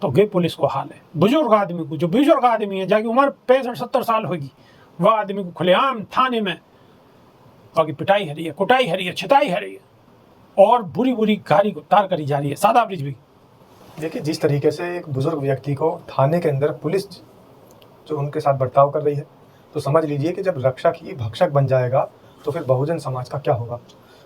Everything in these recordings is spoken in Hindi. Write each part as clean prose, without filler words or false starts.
तो गे पुलिस को हाल है। बुजुर्ग आदमी को, जो बुजुर्ग आदमी है, जाकी उम्र 65-70 साल होगी, वह आदमी को खुलेआम थाने में बाकी पिटाई हो रही है, कुटाई हो रही है, छिताई हो रही है और बुरी बुरी गाली को तार करी जा रही है। सादा ब्रिज भी देखिए, जिस तरीके से एक बुजुर्ग व्यक्ति को थाने के अंदर पुलिस जो उनके साथ बर्ताव कर रही है, तो समझ लीजिए कि जब रक्षक ही भक्षक बन जाएगा तो फिर बहुजन समाज का क्या होगा।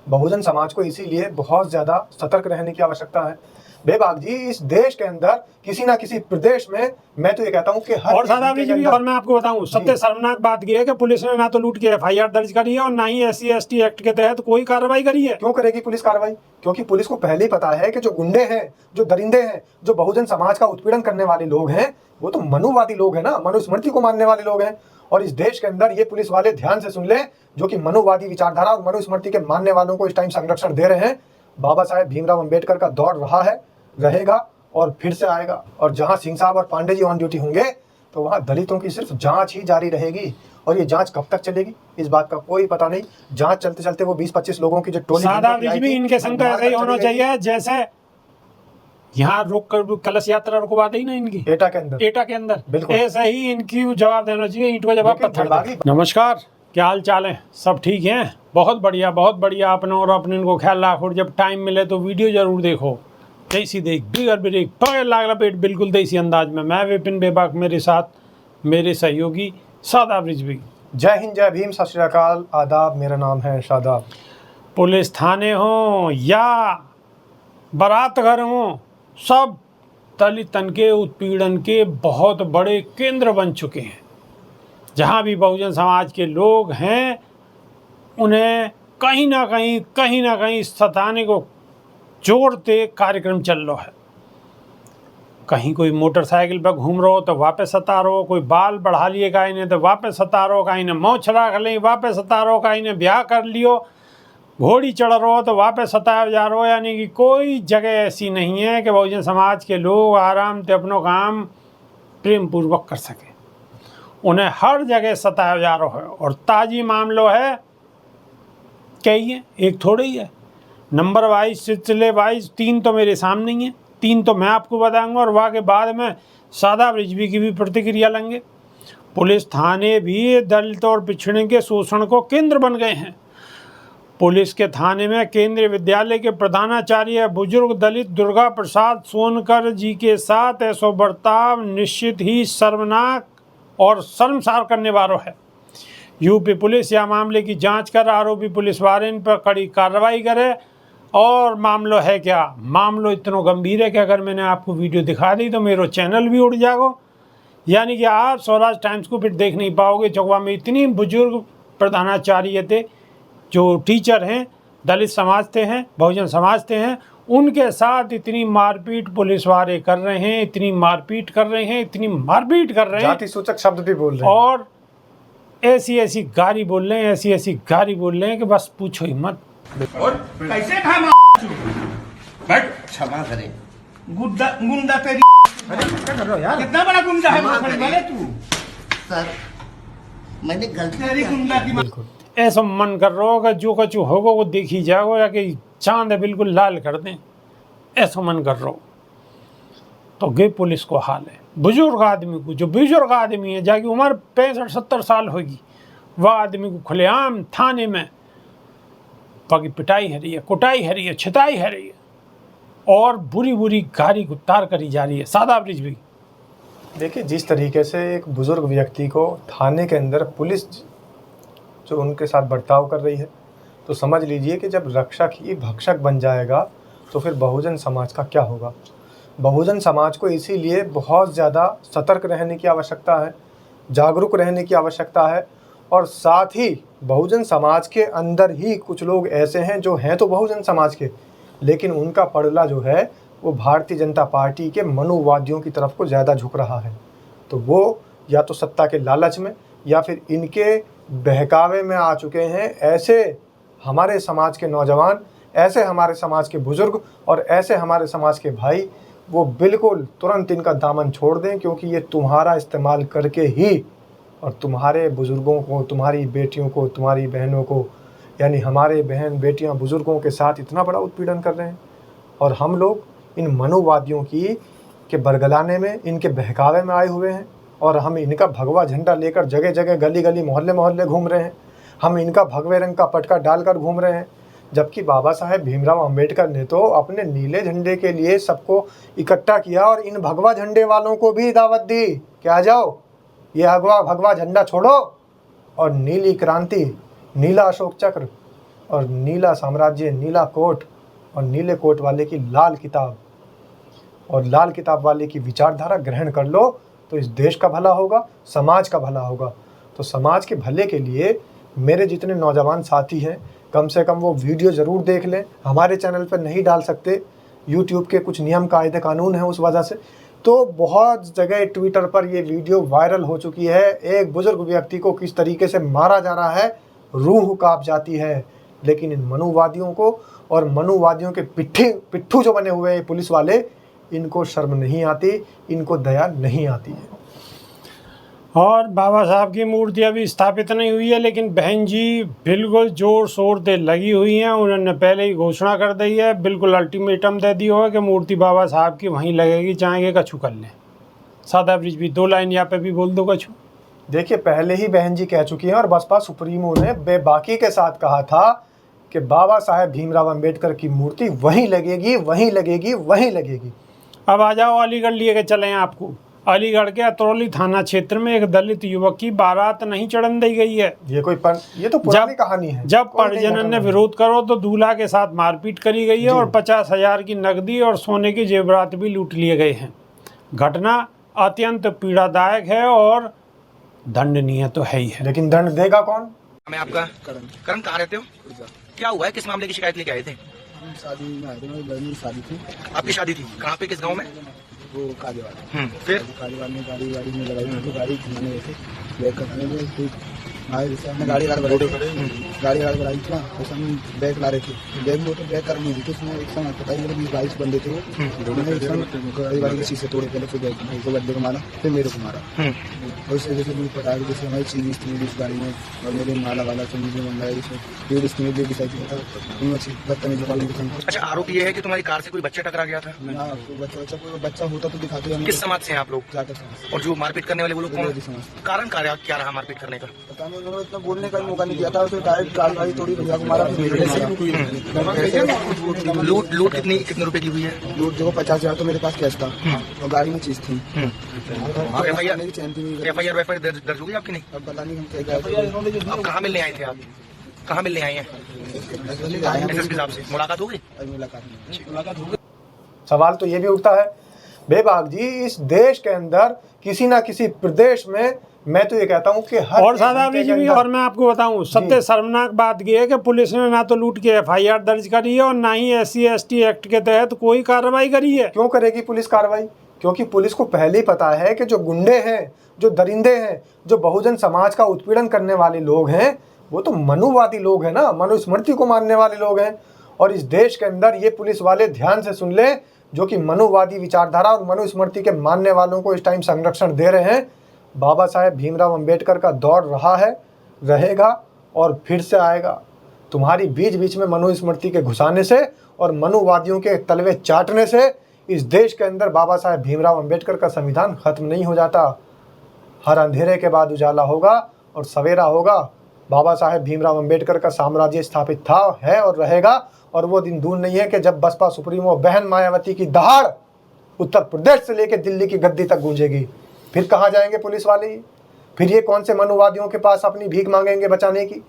बहुजन समाज को इसीलिए बहुत ज़्यादा सतर्क रहने की आवश्यकता है। बेबाक जी, इस देश के अंदर किसी ना किसी प्रदेश में, मैं तो ये कहता हूँ कि हर और सादा ब्रिज भी, और मैं आपको बताऊं सबसे शर्मनाक बात यह है कि पुलिस ने ना तो लूट के FIR दर्ज करी है और ना ही SC/ST एक्ट के तहत कोई कार्रवाई करी है। क्यों करेगी पुलिस कार्रवाई? क्योंकि पुलिस को पहले ही पता है कि जो गुंडे हैं, जो दरिंदे हैं, जो बहुजन समाज का उत्पीड़न करने वाले लोग हैं, वो तो मनुवादी लोग हैं ना, मनुस्मृति को मानने वाले लोग हैं। और इस देश के अंदर ये पुलिस वाले ध्यान से सुन लें, जो कि मनुवादी विचारधारा और मनुस्मृति के मानने वालों को इस टाइम संरक्षण दे रहे हैं। बाबा साहेब भीमराव अंबेडकर का दौर रहा है, रहेगा और फिर से आएगा। और जहां सिंह साहब और पांडे जी ऑन ड्यूटी होंगे तो वहां दलितों की सिर्फ जांच ही जारी रहेगी। और ये जांच कब तक चलेगी इस बात का कोई पता नहीं। जांच चलते चलते वो 20-25 लोगों की जो टोली, सादा ब्रिज भी इनके संग तो ऐसा ही होना चाहिए जैसे यहाँ रोक कर कलश यात्रा रुकवा दी ना इनकी एटा के अंदर, बिल्कुल ऐसा ही इनकी जवाब देना चाहिए, ईंट का जवाब पत्थर। नमस्कार, क्या हाल चाल है? सब ठीक है? बहुत बढ़िया, बहुत बढ़िया। अपना और अपने इनको ख्याल रखो। जब टाइम मिले तो वीडियो जरूर देखो। देसी देख बिगर ब्रेक पकड़ लागला पेट, बिल्कुल देसी अंदाज में। मैं विपिन बेबाक, मेरे साथ मेरे सहयोगी सादा ब्रिज भी। जय हिंद, जय भीम, सत श्री अकाल, आदाब। मेरा नाम है शादाब। पुलिस थाने हो या बारात घर हो, सब दलितन के उत्पीड़न के बहुत बड़े केंद्र बन चुके हैं। जहाँ भी बहुजन समाज के लोग हैं उन्हें कहीं ना कहीं सताने को जोड़ते कार्यक्रम चल रहा है। कहीं कोई मोटरसाइकिल पर घूम रहा हो तो वापस सता रहो, कोई बाल बढ़ा लिए कहीं ने तो वापस सता रहो, कहीं ने मोछ रख ली वापस सता रहो, कहीं ने ब्याह कर लियो, घोड़ी चढ़ रहो तो वापस सताया जा रहो। यानी कि कोई जगह ऐसी नहीं है कि बहुजन समाज के लोग आराम से अपना काम प्रेम पूर्वक कर सके। उन्हें हर जगह सताया जा रहा है। और ताजी मामलो है कई है, एक थोड़ी ही है। नंबर वाइज, सिलसिले वाइज 3 तो मेरे सामने ही है, 3 तो मैं आपको बताऊंगा और वहाँ के बाद में सादा ब्रिजवी की भी प्रतिक्रिया लेंगे। पुलिस थाने भी दलित और पिछड़े के शोषण को केंद्र बन गए हैं। पुलिस के थाने में केंद्रीय विद्यालय के प्रधानाचार्य बुजुर्ग दलित दुर्गा प्रसाद सोनकर जी के साथ ऐसा बर्ताव निश्चित ही शर्मनाक और शर्मसार करने वाला है। यूपी पुलिस या मामले की जांच कर आरोपी पुलिस वाले पर कड़ी कार्रवाई करे। और मामलो है क्या? मामलो इतना गंभीर है कि अगर मैंने आपको वीडियो दिखा दी तो मेरा चैनल भी उड़ जाएगा। यानी कि आप स्वराज टाइम्स को फिर देख नहीं पाओगे। चौवा में इतनी बुजुर्ग प्रधानाचार्य थे, जो टीचर हैं, दलित समाज से हैं, बहुजन समाज से हैं, उनके साथ इतनी मारपीट पुलिस वाले कर रहे हैं, इतनी मारपीट कर रहे हैं, इतनी मारपीट कर रहे हैं, जाति सूचक शब्द भी बोल रहे हैं और ऐसी गाली बोल रहे हैं, ऐसी गाली बोल रहे हैं कि बस पूछो ही मत। और कैसे था बट क्षमा करें, गुंडा तेरी क्या कर रहे हो यार? कितना बड़ा गुंडा है वाले तू? सर, मैंने गलती तेरी गुंडा की बिल्कुल ऐसा मन कर रहा होगा जो कछु होगा वो देखी जाओ, या कि चांद है बिल्कुल लाल कर दें, ऐसा मन कर रहा हो। तो गे पुलिस को हाल है। बुजुर्ग आदमी को, जो बुजुर्ग आदमी है, जाकी उम्र 65-70 साल होगी, वह आदमी को खुलेआम थाने में बाकी पिटाई हो रही है, कुटाई हो रही है, छिताई हो रही है और बुरी बुरी गाली को तार करी जा रही है। सादा ब्रिज भी देखिए, जिस तरीके से एक बुजुर्ग व्यक्ति को थाने के अंदर पुलिस जो उनके साथ बर्ताव कर रही है, तो समझ लीजिए कि जब रक्षक ही भक्षक बन जाएगा तो फिर बहुजन समाज का क्या होगा। बहुजन समाज को इसीलिए बहुत ज़्यादा सतर्क रहने की आवश्यकता है, जागरूक रहने की आवश्यकता है। और साथ ही बहुजन समाज के अंदर ही कुछ लोग ऐसे हैं जो हैं तो बहुजन समाज के, लेकिन उनका पड़ला जो है वो भारतीय जनता पार्टी के मनुवादियों की तरफ को ज़्यादा झुक रहा है। तो वो या तो सत्ता के लालच में या फिर इनके बहकावे में आ चुके हैं। ऐसे हमारे समाज के नौजवान, ऐसे हमारे समाज के बुजुर्ग और ऐसे हमारे समाज के भाई, वो बिल्कुल तुरंत इनका दामन छोड़ दें, क्योंकि ये तुम्हारा इस्तेमाल करके ही और तुम्हारे बुजुर्गों को, तुम्हारी बेटियों को, तुम्हारी बहनों को, यानी हमारे बहन बेटियां बुजुर्गों के साथ इतना बड़ा उत्पीड़न कर रहे हैं। और हम लोग इन मनुवादियों की के बरगलाने में, इनके बहकावे में आए हुए हैं और हम इनका भगवा झंडा लेकर जगह जगह गली गली मोहल्ले मोहल्ले घूम रहे हैं। हम इनका भगवे रंग का पटका डालकर घूम रहे हैं, जबकि बाबा साहेब भीमराव अंबेडकर ने तो अपने नीले झंडे के लिए सबको इकट्ठा किया और इन भगवा झंडे वालों को भी दावत दी कि आ जाओ, ये भगवा झंडा छोड़ो और नीली क्रांति, नीला अशोक चक्र और नीला साम्राज्य, नीला कोट और नीले कोट वाले की लाल किताब और लाल किताब वाले की विचारधारा ग्रहण कर लो, तो इस देश का भला होगा, समाज का भला होगा। तो समाज के भले के लिए मेरे जितने नौजवान साथी हैं, कम से कम वो वीडियो ज़रूर देख लें। हमारे चैनल पर नहीं डाल सकते, यूट्यूब के कुछ नियम कायदे कानून हैं उस वजह से। तो बहुत जगह ट्विटर पर ये वीडियो वायरल हो चुकी है। एक बुजुर्ग व्यक्ति को किस तरीके से मारा जा रहा है, रूह कांप जाती है। लेकिन इन मनुवादियों को और मनुवादियों के पिट्ठू जो बने हुए हैं पुलिस वाले, इनको शर्म नहीं आती, इनको दया नहीं आती है। और बाबा साहब की मूर्ति अभी स्थापित नहीं हुई है, लेकिन बहन जी बिल्कुल जोर शोर से लगी हुई हैं। उन्होंने पहले ही घोषणा कर दी है, बिल्कुल अल्टीमेटम दे दी होगा कि मूर्ति बाबा साहब की वहीं लगेगी, चाहेंगे कछु कर लें। सादा ब्रिज भी 2 लाइन यहाँ पे भी बोल दो कछु। देखिए, पहले ही बहन जी कह चुकी हैं और बसपा सुप्रीमो ने बेबाकी के साथ कहा था कि बाबा साहेब भीमराव अंबेडकर की मूर्ति वहीं लगेगी, वहीं लगेगी, वहीं लगेगी। अब आ जाओ, अलीगढ़ लिए के चलें आपको। अलीगढ़ के अतरौली थाना क्षेत्र में एक दलित युवक की बारात नहीं चढ़न दी गई है। ये तो पुरानी कहानी है। जब परिजनों ने विरोध करो तो दूल्हा के साथ मारपीट करी गई है और 50,000 की नकदी और सोने के जेवरात भी लूट लिए गए हैं। घटना अत्यंत पीड़ादायक है और दंडनीय तो है ही है। लेकिन दंड देगा कौन? मैं आपका करण कहाँ रहते हो? क्या हुआ है, किस मामले की शिकायत लेके आए थे? शादी में आए थे, मेरी बहन की शादी थी। आपकी शादी थी कहाँ पे, किस गांव में? वो कालीवाल। फिर कालीवाल में गाड़ी में लगाई, मतलब गाड़ी घुमाने गए थे, बैग करने में फिर आए, जैसे हमने गाड़ी बढ़ाई था, जैसे हम बैग ला रहे थे, बैग में तो बैग करनी थी, तो उसमें एक समय पता ही मेरे 22 बंदे थे, उन्होंने एक समय गाड़ी वाले के शीशे तोड़े, पहले फिर बैग भाई को बंदे को मारा, फिर मेरे को मारा। और इस वजह से मुझे पता है जैसे हमारी चीज थी इस गाड़ी में और मेरे माला वाला तो मुझे मंगाया, इसमें फिर इसमें भी डिसाइड था बदतमीजी वाली दिखाई। अच्छा, आरोप ये है कि तुम्हारी कार से कोई बच्चा टकरा गया था? कोई बच्चा होता तो दिखाते हैं। किस समाज से हैं आप लोग? जाकर समाज। और जो मारपीट करने वाले वो लोग कौन? समाज। कारण क्या रहा मारपीट करने का? पता नहीं, उन्होंने इतना बोलने का मौका नहीं दिया था, तो डायरेक्ट गाड़ी तोड़ी, भैया को मारा। लूट कितने रुपए की हुई है? लूट जो 50,000 तो मेरे पास कैश था और गाड़ी में चीज थी। FIR दर्ज हो गई आपकी? नहीं, अब पता नहीं हम क्या। अब कहाँ मिलने आए थे आप? कहाँ मिलने आए हैं? SSP साहब से मुलाकात हो गई? मुलाकात हो गई। सवाल तो ये भी उठता है बेबाक जी, इस देश के अंदर किसी ना किसी प्रदेश में, मैं तो ये कहता हूँ कि हर और सादा ब्रिज भी, और मैं आपको बताऊं, सबसे शर्मनाक बात यह है कि पुलिस ने ना तो लूट के FIR दर्ज करी है और ना ही SC/ST एक्ट के तहत कोई कार्रवाई करी है। क्यों करेगी पुलिस कार्रवाई? क्योंकि पुलिस को पहले ही पता है कि जो गुंडे हैं, जो दरिंदे हैं, जो बहुजन समाज का उत्पीड़न करने वाले लोग हैं, वो तो मनुवादी लोग हैं ना, मनुस्मृति को मानने वाले लोग हैं। और इस देश के अंदर ये पुलिस वाले ध्यान से सुन ले, जो कि मनुवादी विचारधारा और मनुस्मृति के मानने वालों को इस टाइम संरक्षण दे रहे हैं। बाबा साहेब भीमराव अंबेडकर का दौर रहा है, रहेगा और फिर से आएगा। तुम्हारी बीच बीच में मनुस्मृति के घुसाने से और मनुवादियों के तलवे चाटने से इस देश के अंदर बाबा साहेब भीमराव अंबेडकर का संविधान खत्म नहीं हो जाता। हर अंधेरे के बाद उजाला होगा और सवेरा होगा। बाबा साहेब भीमराव अंबेडकर का साम्राज्य स्थापित था, है और रहेगा। और वो दिन दूर नहीं है कि जब बसपा सुप्रीमो बहन मायावती की दहाड़ उत्तर प्रदेश से लेकर दिल्ली की गद्दी तक गूंजेगी। फिर कहाँ जाएंगे पुलिस वाले? फिर ये कौन से मनुवादियों के पास अपनी भीख मांगेंगे बचाने की?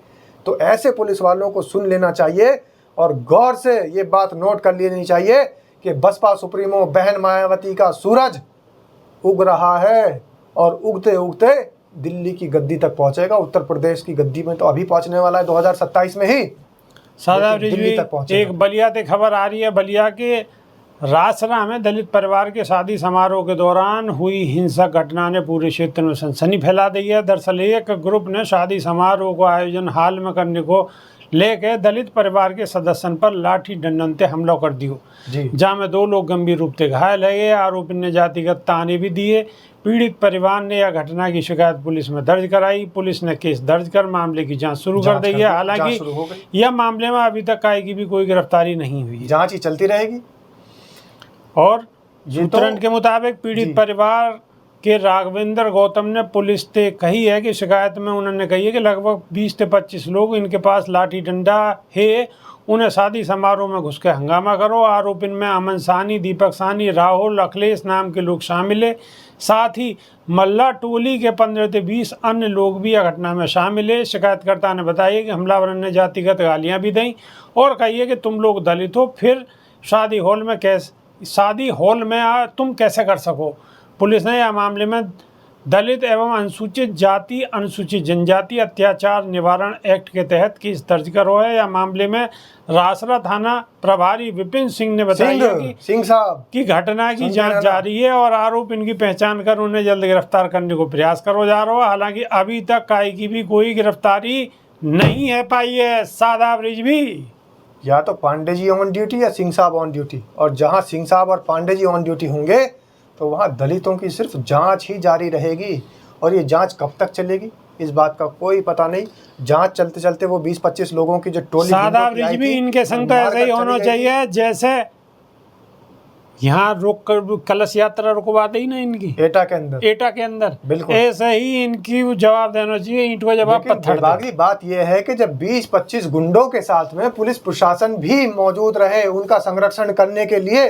तो ऐसे पुलिस वालों को सुन लेना चाहिए और गौर से ये बात नोट कर लेनी चाहिए कि बसपा सुप्रीमो बहन मायावती का सूरज उग रहा है और उगते उगते दिल्ली की गद्दी तक पहुंचेगा। उत्तर प्रदेश की गद्दी में तो अभी पहुंचने वाला है 2027 में ही। सादा ब्रिज, एक बलिया से खबर आ रही है। बलिया के रासरा में दलित परिवार के शादी समारोह के दौरान हुई हिंसक घटना ने पूरे क्षेत्र में सनसनी फैला दी है। दरअसल एक ग्रुप ने शादी समारोह को आयोजन हाल में करने को लेकर दलित परिवार के सदस्यों पर लाठी डंडन से हमला कर दियो, जहाँ में 2 लोग गंभीर रूप से घायल है। आरोपी ने जातिगत ताने भी दिए। पीड़ित परिवार ने यह घटना की शिकायत पुलिस में दर्ज कराई। पुलिस ने केस दर्ज कर मामले की जांच शुरू कर दी है। हालांकि यह मामले में अभी तक काई की भी कोई गिरफ्तारी नहीं हुई। जांच ही चलती रहेगी। और ये तो सूत्रों के मुताबिक पीड़ित जी। परिवार के राघवेंद्र गौतम ने पुलिस से कही है कि शिकायत में उन्होंने कही है कि लगभग 20 से 25 लोग इनके पास लाठी डंडा है, उन्हें शादी समारोह में घुस के हंगामा करो। आरोप इनमें अमन साहनी, दीपक साहनी, राहुल, अखिलेश नाम के लोग शामिल है। साथ ही मल्ला टोली के 15 से 20 अन्य लोग भी यह घटना में शामिल है। शिकायतकर्ता ने बताया कि हमलावर ने जातिगत गालियां भी दी और कही है कि तुम लोग दलित हो, फिर शादी हॉल में तुम कैसे कर सको। पुलिस ने यह मामले में दलित एवं अनुसूचित जाति अनुसूचित जनजाति अत्याचार निवारण एक्ट के तहत केस दर्ज करो है। यह मामले में रासरा थाना प्रभारी विपिन सिंह ने बताया सिंह साहब कि घटना की संजय जांच राणा। जारी है और आरोप इनकी पहचान कर उन्हें जल्द गिरफ्तार करने को प्रयास करो जा रहा है। हालांकि अभी तक काई की भी कोई गिरफ्तारी नहीं है पाई है। सादाब रिजवी, या तो पांडे जी ऑन ड्यूटी या सिंह साहब ऑन ड्यूटी, और जहां सिंह साहब और पांडे जी ऑन ड्यूटी होंगे तो वहां दलितों की सिर्फ जांच ही जारी रहेगी। और ये जांच कब तक चलेगी इस बात का कोई पता नहीं। जांच चलते चलते वो 20-25 लोगों की जो टोली सादाब गुंडों की आई रिजवी, थी, इनके संग तो मार ऐसे ही कर होना चली गई। चाहिए जैसे यहाँ रोक कर कलश यात्रा रुकवा दी ना इनकी एटा के अंदर। एटा के अंदर, बिल्कुल। ऐसे ही इनकी जवाब देना चाहिए, ईंट को जवाब लेकिन पत्थर दे। दुर्भाग्य बात यह है कि जब 20-25 गुंडों के साथ में पुलिस प्रशासन भी मौजूद रहे उनका संरक्षण करने के लिए,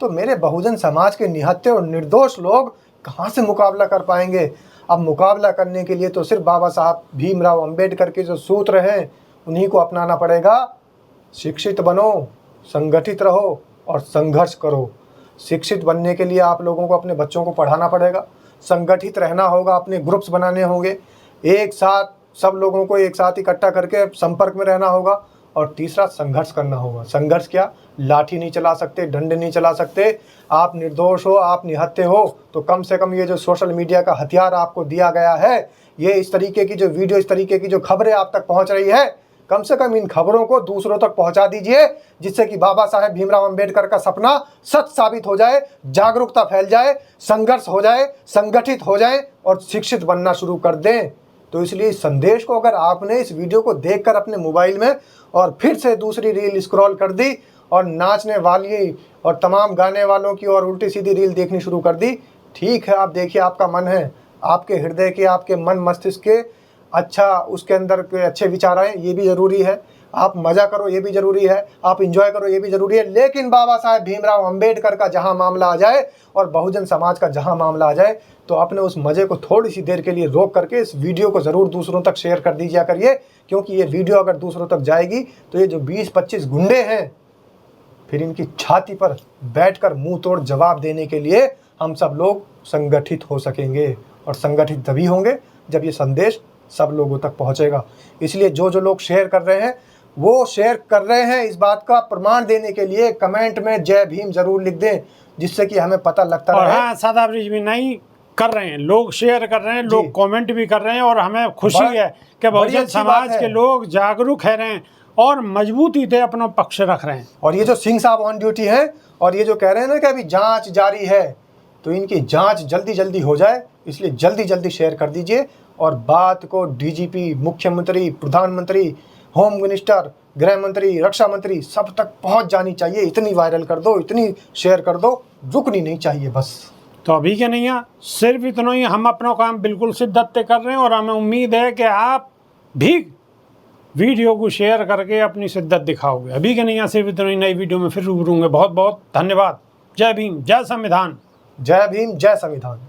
तो मेरे बहुजन समाज के निहत्थे और निर्दोष लोग कहां से मुकाबला कर पाएंगे। अब मुकाबला करने के लिए तो सिर्फ बाबा साहब भीमराव अंबेडकर के जो सूत्र हैं उन्हीं को अपनाना पड़ेगा। शिक्षित बनो, संगठित रहो और संघर्ष करो। शिक्षित बनने के लिए आप लोगों को अपने बच्चों को पढ़ाना पड़ेगा, संगठित रहना होगा, अपने ग्रुप्स बनाने होंगे, एक साथ सब लोगों को एक साथ इकट्ठा करके संपर्क में रहना होगा, और तीसरा संघर्ष करना होगा। संघर्ष क्या, लाठी नहीं चला सकते, डंडे नहीं चला सकते। आप निर्दोष हो, आप निहत्थे हो, तो कम से कम ये जो सोशल मीडिया का हथियार आपको दिया गया है, ये इस तरीके की जो वीडियो, इस तरीके की जो खबरें आप तक पहुंच रही है, कम से कम इन खबरों को दूसरों तक पहुंचा दीजिए, जिससे कि बाबा साहेब भीमराव अंबेडकर का सपना सच साबित हो जाए, जागरूकता फैल जाए, संघर्ष हो जाए, संगठित हो जाए और शिक्षित बनना शुरू कर दें। तो इसलिए इस संदेश को अगर आपने इस वीडियो को देखकर अपने मोबाइल में और फिर से दूसरी रील स्क्रॉल कर दी और नाचने वाली और तमाम गाने वालों की और उल्टी सीधी रील देखनी शुरू कर दी, ठीक है, आप देखिए, आपका मन है, आपके हृदय के, आपके मन मस्तिष्क के अच्छा उसके अंदर के अच्छे विचार आए, ये भी ज़रूरी है। आप मज़ा करो, ये भी ज़रूरी है। आप इंजॉय करो, ये भी ज़रूरी है। लेकिन बाबा साहेब भीमराव अंबेडकर का जहाँ मामला आ जाए और बहुजन समाज का जहाँ मामला आ जाए, तो अपने उस मज़े को थोड़ी सी देर के लिए रोक करके इस वीडियो को ज़रूर दूसरों तक शेयर कर दीजिए करिए, क्योंकि ये वीडियो अगर दूसरों तक जाएगी तो ये जो 20-25 गुंडे हैं, फिर इनकी छाती पर बैठकर मुंह तोड़ जवाब देने के लिए हम सब लोग संगठित हो सकेंगे। और संगठित तभी होंगे जब ये संदेश सब लोगों तक पहुंचेगा। इसलिए जो लोग शेयर कर रहे हैं वो शेयर कर रहे हैं इस बात का प्रमाण देने के लिए कमेंट में जय भीम जरूर लिख दें, जिससे कि हमें पता लगता और रहे। हाँ, सादाब रिजवी नहीं कर रहे हैं, लोग शेयर कर रहे हैं, लोग कमेंट भी कर रहे हैं, और हमें खुशी है कि बड़ी बहुजन अच्छी बात समाज है। के लोग जागरूक है रहे हैं और मजबूती से अपना पक्ष रख रहे हैं। और ये जो सिंह साहब ऑन ड्यूटी हैं और ये जो कह रहे हैं ना कि अभी जांच जारी है, तो इनकी जांच जल्दी जल्दी हो जाए, इसलिए जल्दी जल्दी शेयर कर दीजिए और बात को डीजीपी, मुख्यमंत्री, प्रधानमंत्री, होम मिनिस्टर, गृह मंत्री, रक्षा मंत्री सब तक पहुंच जानी चाहिए। इतनी वायरल कर दो, इतनी शेयर कर दो, रुकनी नहीं चाहिए बस। तो अभी के नहीं है, सिर्फ इतना ही हम अपना काम बिल्कुल शिद्दत से कर रहे हैं और हमें उम्मीद है कि आप भी वीडियो को शेयर करके अपनी शिद्दत दिखाओगे। अभी के नहीं है, सिर्फ इतना ही, नई वीडियो में फिर रूबरू होंगे। बहुत बहुत धन्यवाद। जय भीम, जय संविधान। जय भीम, जय संविधान।